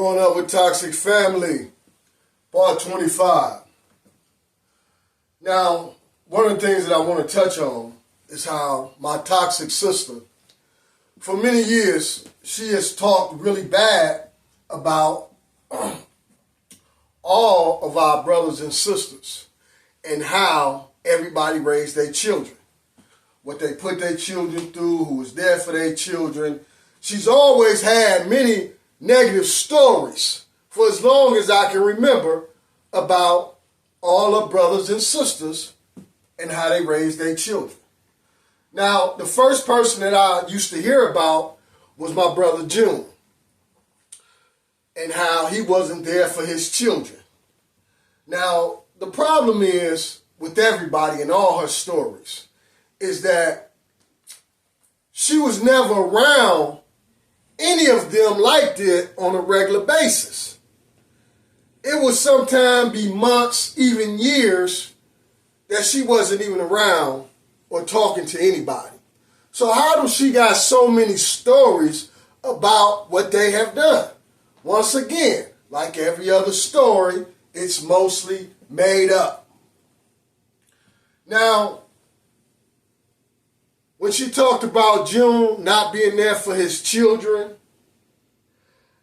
Growing Up with Toxic Family, part 25. Now, one of the things that I want to touch on is how my toxic sister, for many years, she has talked really bad about all of our brothers and sisters and how everybody raised their children, what they put their children through, who was there for their children. She's always had many negative stories for as long as I can remember about all her brothers and sisters and how they raised their children. Now, the first person that I used to hear about was my brother June and how he wasn't there for his children. Now, the problem is with everybody and all her stories is that she was never around any of them like that on a regular basis. It would sometimes be months, even years, that she wasn't even around or talking to anybody. So how does she got so many stories about what they have done? Once again, like every other story, it's mostly made up. Now, when she talked about June not being there for his children,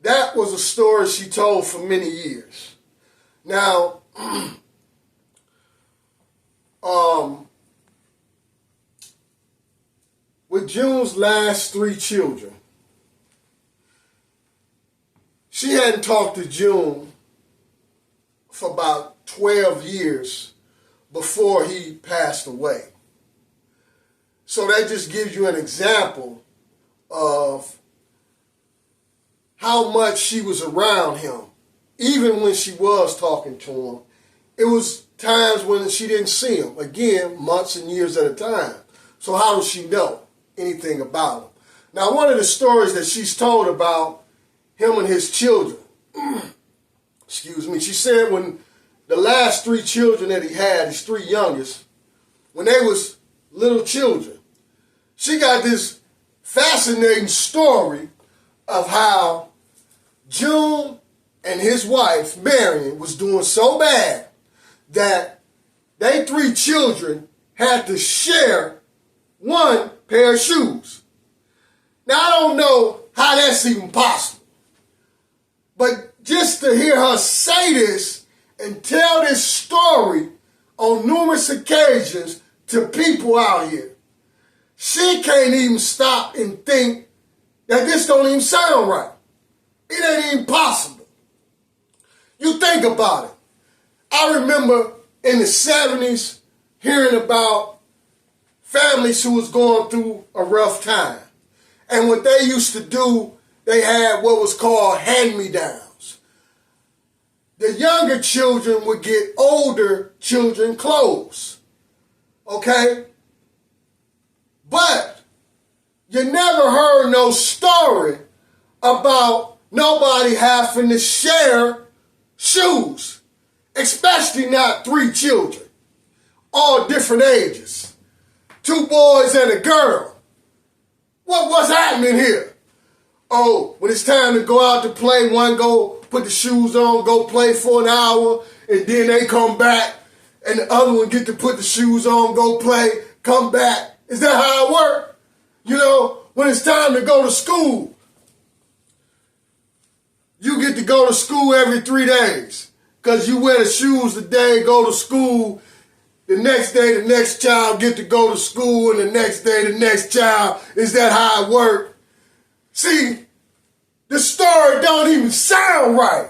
that was a story she told for many years. Now, with June's last 3 children, she hadn't talked to June for about 12 years before he passed away. So that just gives you an example of how much she was around him. Even when she was talking to him, it was times when she didn't see him. Again, months and years at a time. So how does she know anything about him? Now, one of the stories that she's told about him and his children, excuse me, she said when the last 3 children that he had, his 3 youngest, when they was little children, she got this fascinating story of how June and his wife, Marion, was doing so bad that they 3 children had to share 1 pair of shoes. Now, I don't know how that's even possible, but just to hear her say this and tell this story on numerous occasions to people out here, she can't even stop and think that this don't even sound right. It ain't even possible. You think about it. I remember in the 70s hearing about families who was going through a rough time. And what they used to do, they had what was called hand-me-downs. The younger children would get older children clothes. Okay? But you never heard no story about nobody having to share shoes, especially not 3 children, all different ages, 2 boys and a girl. What's happening here? Oh, when it's time to go out to play, one go put the shoes on, go play for an hour, and then they come back, and the other one get to put the shoes on, go play, come back. Is that how it works? You know, when it's time to go to school, you get to go to school every 3 days because you wear the shoes today, go to school. The next day, the next child get to go to school, and the next day, the next child. Is that how it works? See, the story don't even sound right.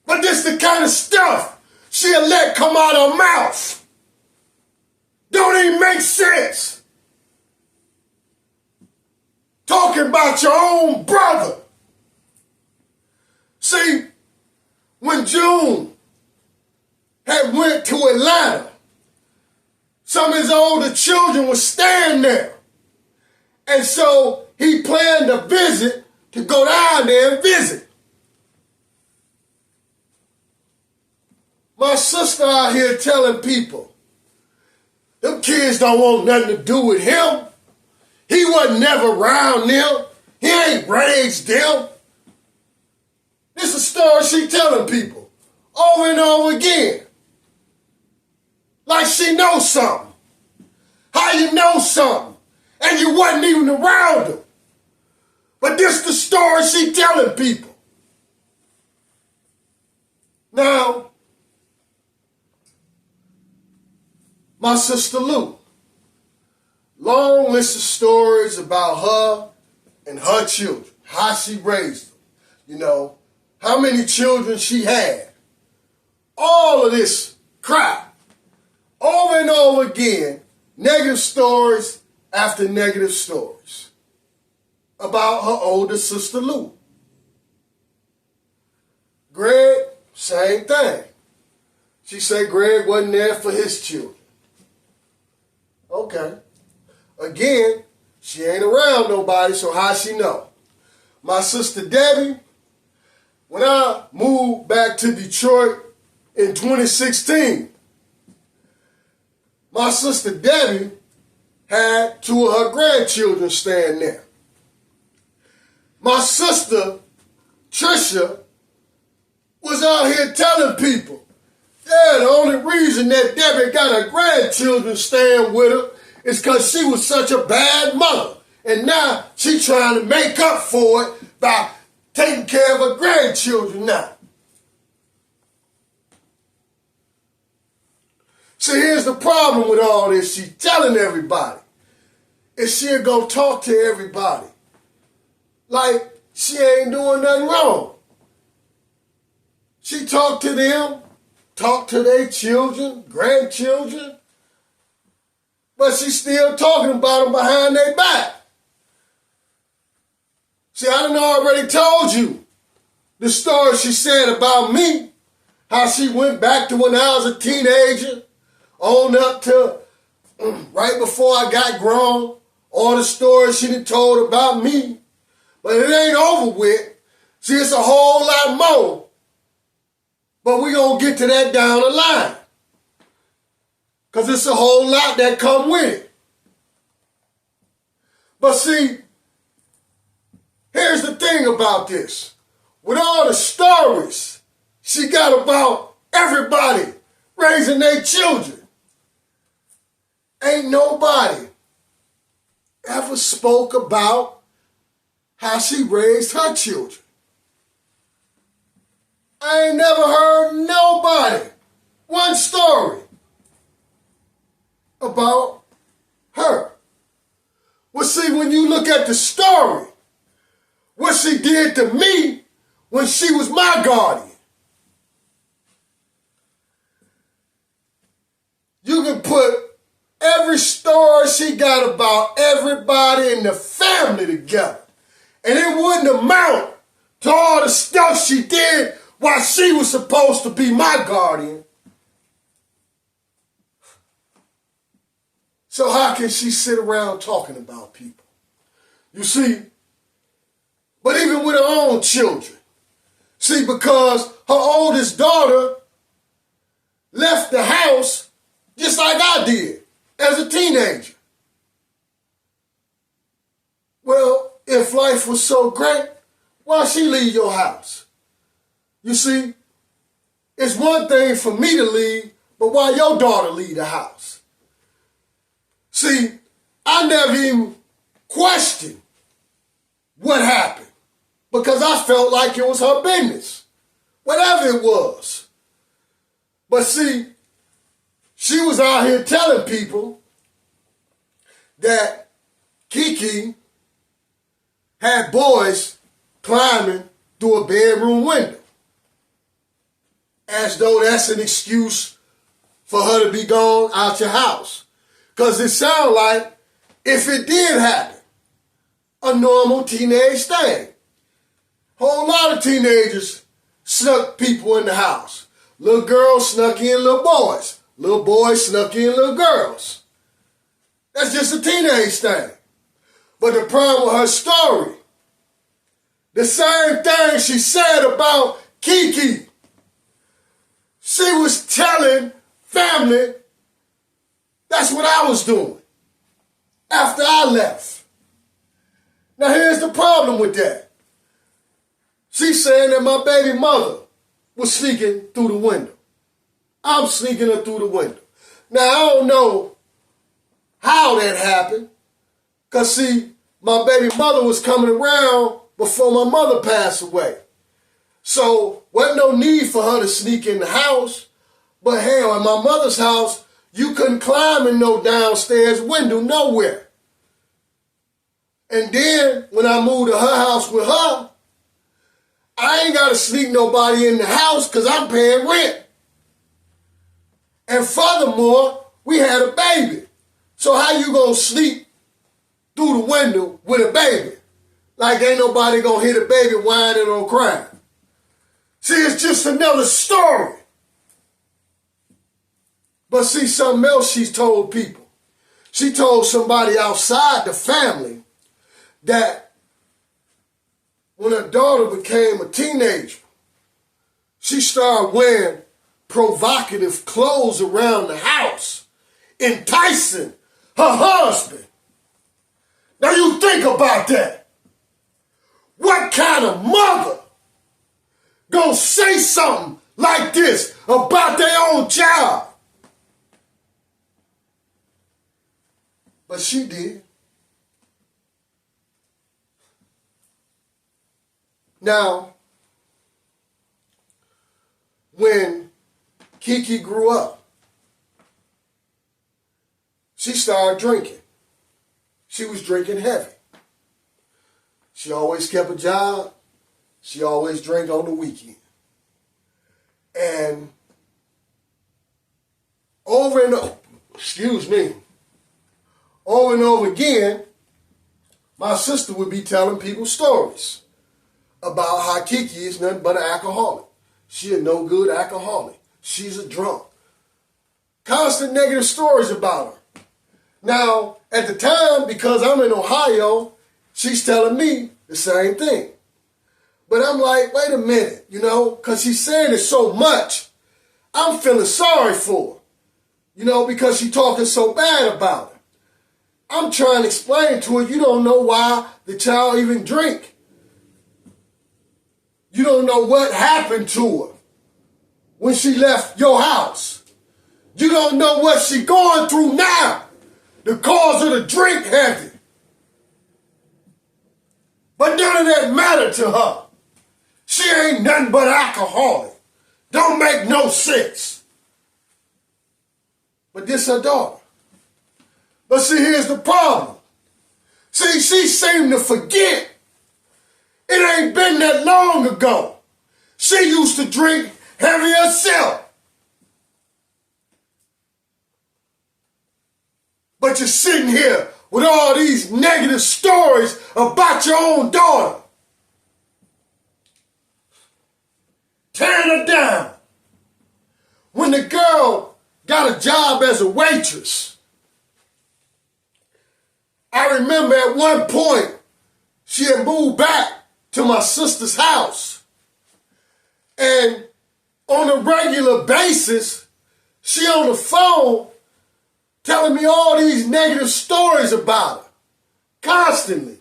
But this the kind of stuff she'll let come out her mouth. Don't even make sense. Talking about your own brother. See, when June had went to Atlanta, some of his older children were staying there. And so he planned a visit to go down there and visit. My sister out here telling people, them kids don't want nothing to do with him. He wasn't never around them. He ain't raised them. This is a story she telling people over and over again. Like she knows something. How you know something and you wasn't even around them. But this is the story she telling people. Now, my sister Lou, long list of stories about her and her children, how she raised them, you know, how many children she had. All of this crap, over and over again, negative stories after negative stories about her older sister Lou. Greg, same thing. She said Greg wasn't there for his children. Okay. Again, she ain't around nobody, so how she know? My sister Debbie, when I moved back to Detroit in 2016, my sister Debbie had two of her grandchildren staying there. My sister Trisha was out here telling people, yeah, the only reason that Debbie got her grandchildren staying with her is because she was such a bad mother. And now she trying to make up for it by taking care of her grandchildren now. See, here's the problem with all this. She's telling everybody. And she'll go talk to everybody like she ain't doing nothing wrong. She talked to them, talked to their children, grandchildren, but she's still talking about them behind their back. See, I done already told you the story she said about me, how she went back to when I was a teenager, on up to right before I got grown, all the stories she done told about me. But it ain't over with. See, it's a whole lot more. But we gonna get to that down the line. Because it's a whole lot that come with it. But see, here's the thing about this. With all the stories she got about everybody raising their children, ain't nobody ever spoke about how she raised her children. I ain't never heard nobody, one story about her. Well, see, when you look at the story, what she did to me when she was my guardian, you can put every story she got about everybody in the family together, and it wouldn't amount to all the stuff she did while she was supposed to be my guardian. So how can she sit around talking about people? You see, but even with her own children, see, because her oldest daughter left the house just like I did as a teenager. Well, if life was so great, why she leave your house? You see, it's one thing for me to leave, but why your daughter leave the house? See, I never even questioned what happened because I felt like it was her business, whatever it was. But see, she was out here telling people that Kiki had boys climbing through a bedroom window, as though that's an excuse for her to be gone out your house. Because it sounds like if it did happen, a normal teenage thing. Whole lot of teenagers snuck people in the house. Little girls snuck in little boys. Little boys snuck in little girls. That's just a teenage thing. But the problem with her story, the same thing she said about Kiki, she was telling family that's what I was doing after I left. Now here's the problem with that. She's saying that my baby mother was sneaking through the window. I'm sneaking her through the window. Now I don't know how that happened. Because see, my baby mother was coming around before my mother passed away. So wasn't no need for her to sneak in the house. But hell, in my mother's house, you couldn't climb in no downstairs window nowhere. And then when I moved to her house with her, I ain't got to sneak nobody in the house because I'm paying rent. And furthermore, we had a baby. So how you gonna sneak through the window with a baby? Like ain't nobody gonna hear the baby whining or crying. See, it's just another story. But see, something else she's told people. She told somebody outside the family that when her daughter became a teenager, she started wearing provocative clothes around the house, enticing her husband. Now you think about that. What kind of mother gonna say something like this about their own child? But she did. Now, when Kiki grew up, she started drinking. She was drinking heavy. She always kept a job. She always drank on the weekend. And over and over again, my sister would be telling people stories about how Kiki is nothing but an alcoholic. She a no good alcoholic. She's a drunk. Constant negative stories about her. Now, at the time, because I'm in Ohio, she's telling me the same thing. But I'm like, wait a minute, because she's saying it so much, I'm feeling sorry for her, because she's talking so bad about her. I'm trying to explain to her, you don't know why the child even drink. You don't know what happened to her when she left your house. You don't know what she's going through now. The cause of the drink heavy. But none of that mattered to her. She ain't nothing but alcoholic. Don't make no sense. But this her daughter. But see, here's the problem. See, she seemed to forget. It ain't been that long ago. She used to drink heavy herself. But you're sitting here with all these negative stories about your own daughter. Tearing her down. When the girl got a job as a waitress, I remember at one point she had moved back to my sister's house. And on a regular basis, she on the phone telling me all these negative stories about her. Constantly.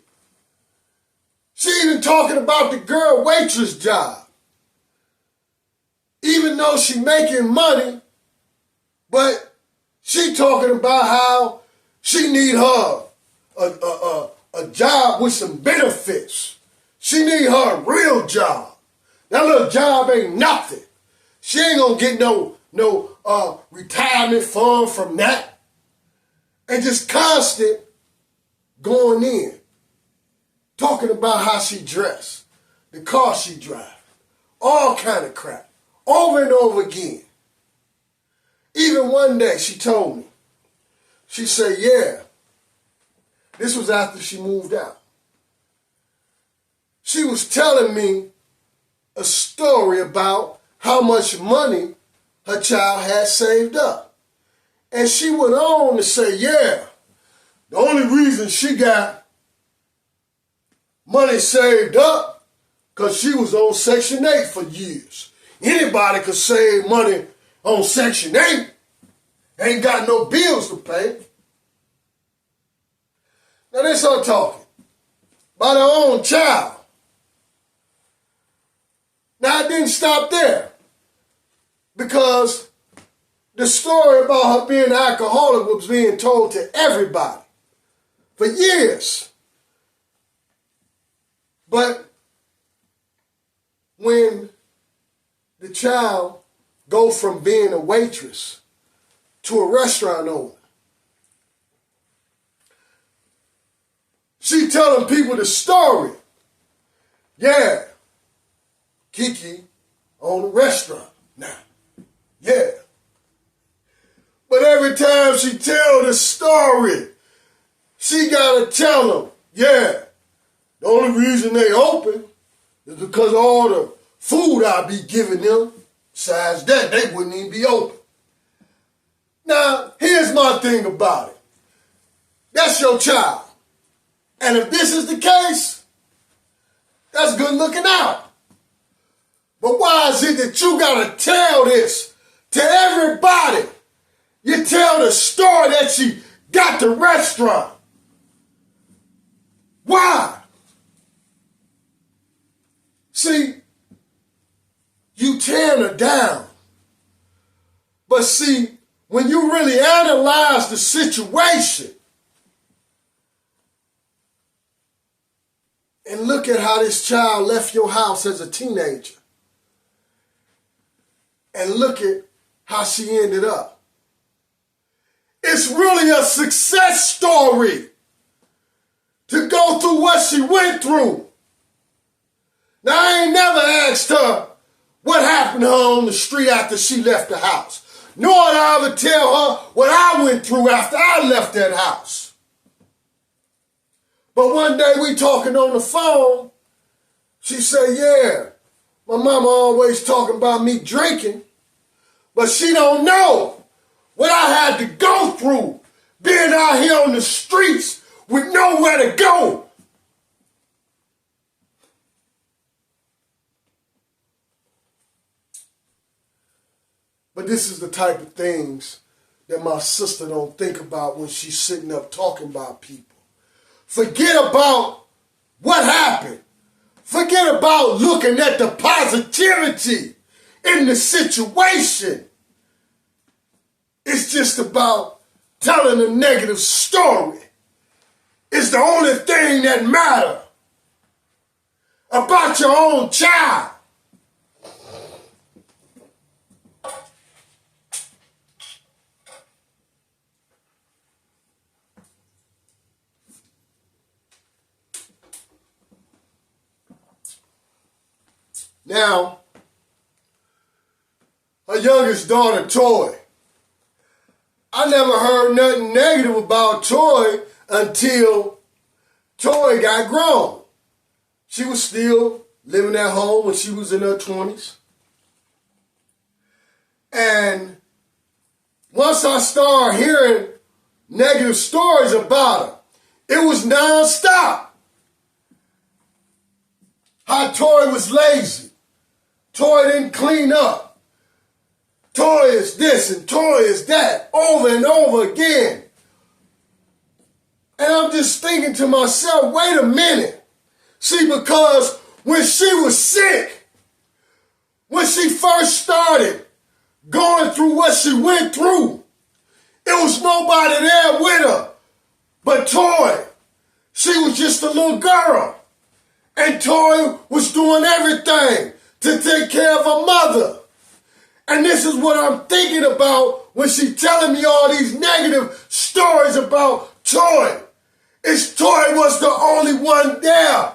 She even talking about the girl waitress job. Even though she making money, but she talking about how she need her a job with some benefits. She need her a real job. That little job ain't nothing. She ain't gonna get no retirement fund from that. And just constant going in, talking about how she dressed, the car she drives, all kind of crap, over and over again. Even one day she told me, she said, yeah, this was after she moved out. She was telling me a story about how much money her child had saved up. And she went on to say, yeah, the only reason she got money saved up because she was on Section 8 for years. Anybody could save money on Section 8. Ain't got no bills to pay. Now this I'm talking. by their own child. Now, it didn't stop there, because the story about her being an alcoholic was being told to everybody for years. But when the child goes from being a waitress to a restaurant owner, she telling people the story. Yeah, Kiki owned a restaurant now. Yeah. But every time she tell the story, she gotta tell them, yeah, the only reason they open is because of all the food I be giving them. Besides that, they wouldn't even be open. Now, here's my thing about it. That's your child. And if this is the case, that's good looking out. But why is it that you gotta tell this to everybody? You tell the story that she got the restaurant. Why? See, you tearing her down. But see, when you really analyze the situation and look at how this child left your house as a teenager, and look at how she ended up, it's really a success story to go through what she went through. Now, I ain't never asked her what happened to her on the street after she left the house, nor did I ever tell her what I went through after I left that house. But one day we talking on the phone, she said, yeah, my mama always talking about me drinking, but she don't know what I had to go through being out here on the streets with nowhere to go. But this is the type of things that my sister don't think about when she's sitting up talking about people. Forget about what happened. Forget about looking at the positivity in the situation. It's just about telling a negative story. It's the only thing that matters about your own child. Now, her youngest daughter, Toy. I never heard nothing negative about Toy until Toy got grown. She was still living at home when she was in her 20s. And once I started hearing negative stories about her, it was nonstop. How Toy was lazy. Toy didn't clean up. Toy is this and Toy is that, over and over again. And I'm just thinking to myself, wait a minute. See, because when she was sick, when she first started going through what she went through, it was nobody there with her but Toy. She was just a little girl. And Toy was doing everything to take care of her mother. And this is what I'm thinking about when she's telling me all these negative stories about Toy. It's Toy was the only one there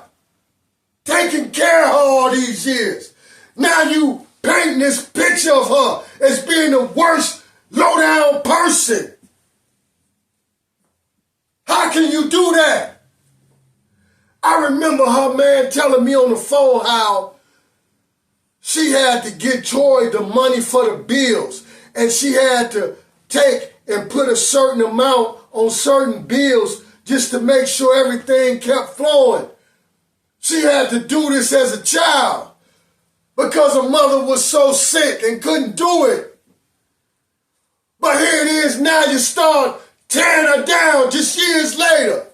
taking care of her all these years. Now you painting this picture of her as being the worst low-down person. How can you do that? I remember her man telling me on the phone how she had to get Toy the money for the bills, and she had to take and put a certain amount on certain bills just to make sure everything kept flowing. She had to do this as a child because her mother was so sick and couldn't do it. But here it is now, you start tearing her down just years later.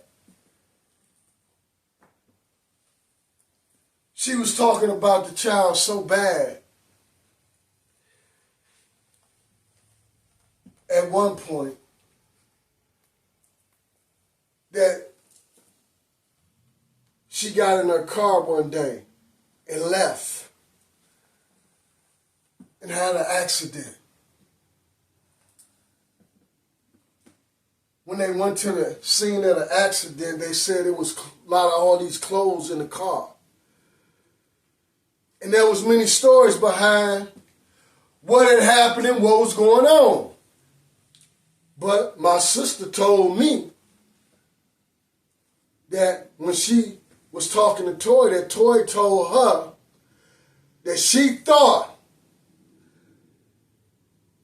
she was talking about the child so bad. At one point, that she got in her car one day and left and had an accident. When they went to the scene of the accident, they said it was a lot of all these clothes in the car. And there was many stories behind what had happened and what was going on. But my sister told me that when she was talking to Toy, that Toy told her that she thought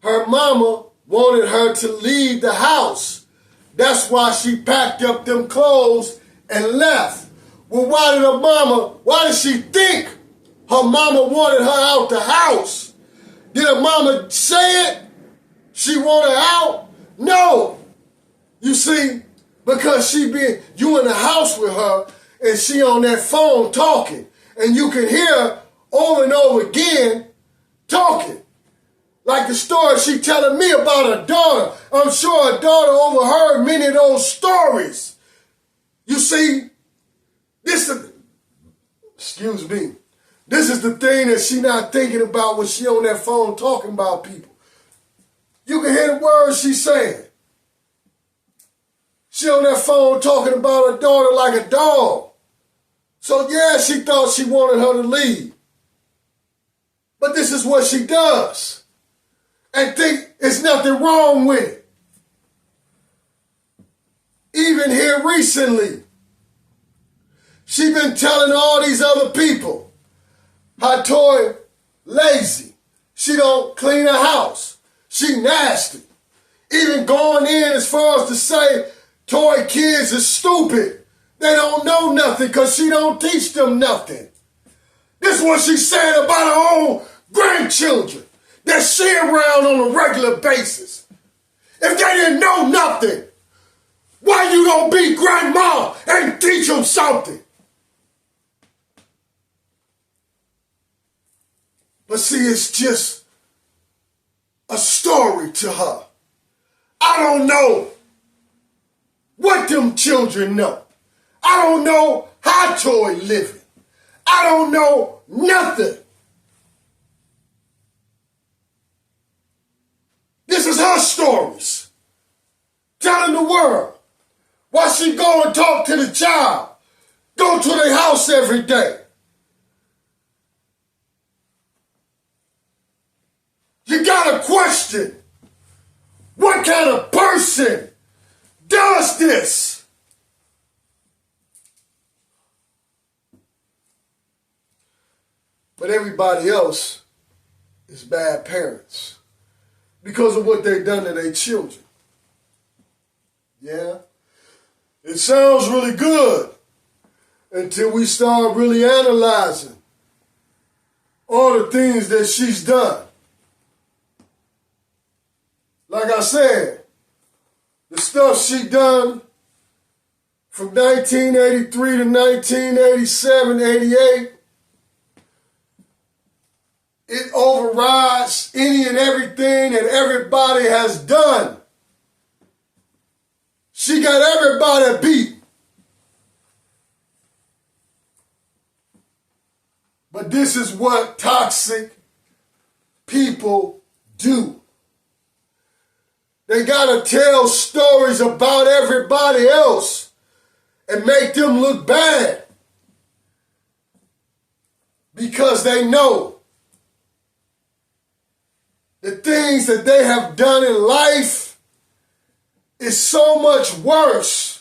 her mama wanted her to leave the house. That's why she packed up them clothes and left. Well, why did she think her mama wanted her out the house? Did her mama say it? She wanted out? No. You see, because you in the house with her and she on that phone talking, and you can hear her over and over again talking. Like the story she telling me about her daughter. I'm sure her daughter overheard many of those stories. You see, this is the thing that she not thinking about when she on that phone talking about people. You can hear the words she's saying. She on that phone talking about her daughter like a dog. So yeah, she thought she wanted her to leave. But this is what she does. And think there's nothing wrong with it. Even here recently, she been telling all these other people how Toy lazy. She don't clean her house. She nasty. Even going in as far as to say Toy kids is stupid. They don't know nothing because she don't teach them nothing. This is what she's saying about her own grandchildren that she around on a regular basis. If they didn't know nothing, why you don't be grandma and teach them something? But see, it's just a story to her. I don't know what them children know. I don't know how Toy living. I don't know nothing. This is her stories. Telling the world why she go and talk to the child. Go to their house every day. You gotta question, what kind of person does this? But everybody else is bad parents because of what they've done to their children. Yeah? It sounds really good until we start really analyzing all the things that she's done. Like I said, the stuff she done from 1983 to 1987, 88, it overrides any and everything that everybody has done. She got everybody beat. But this is what toxic people do. They gotta tell stories about everybody else and make them look bad because they know the things that they have done in life is so much worse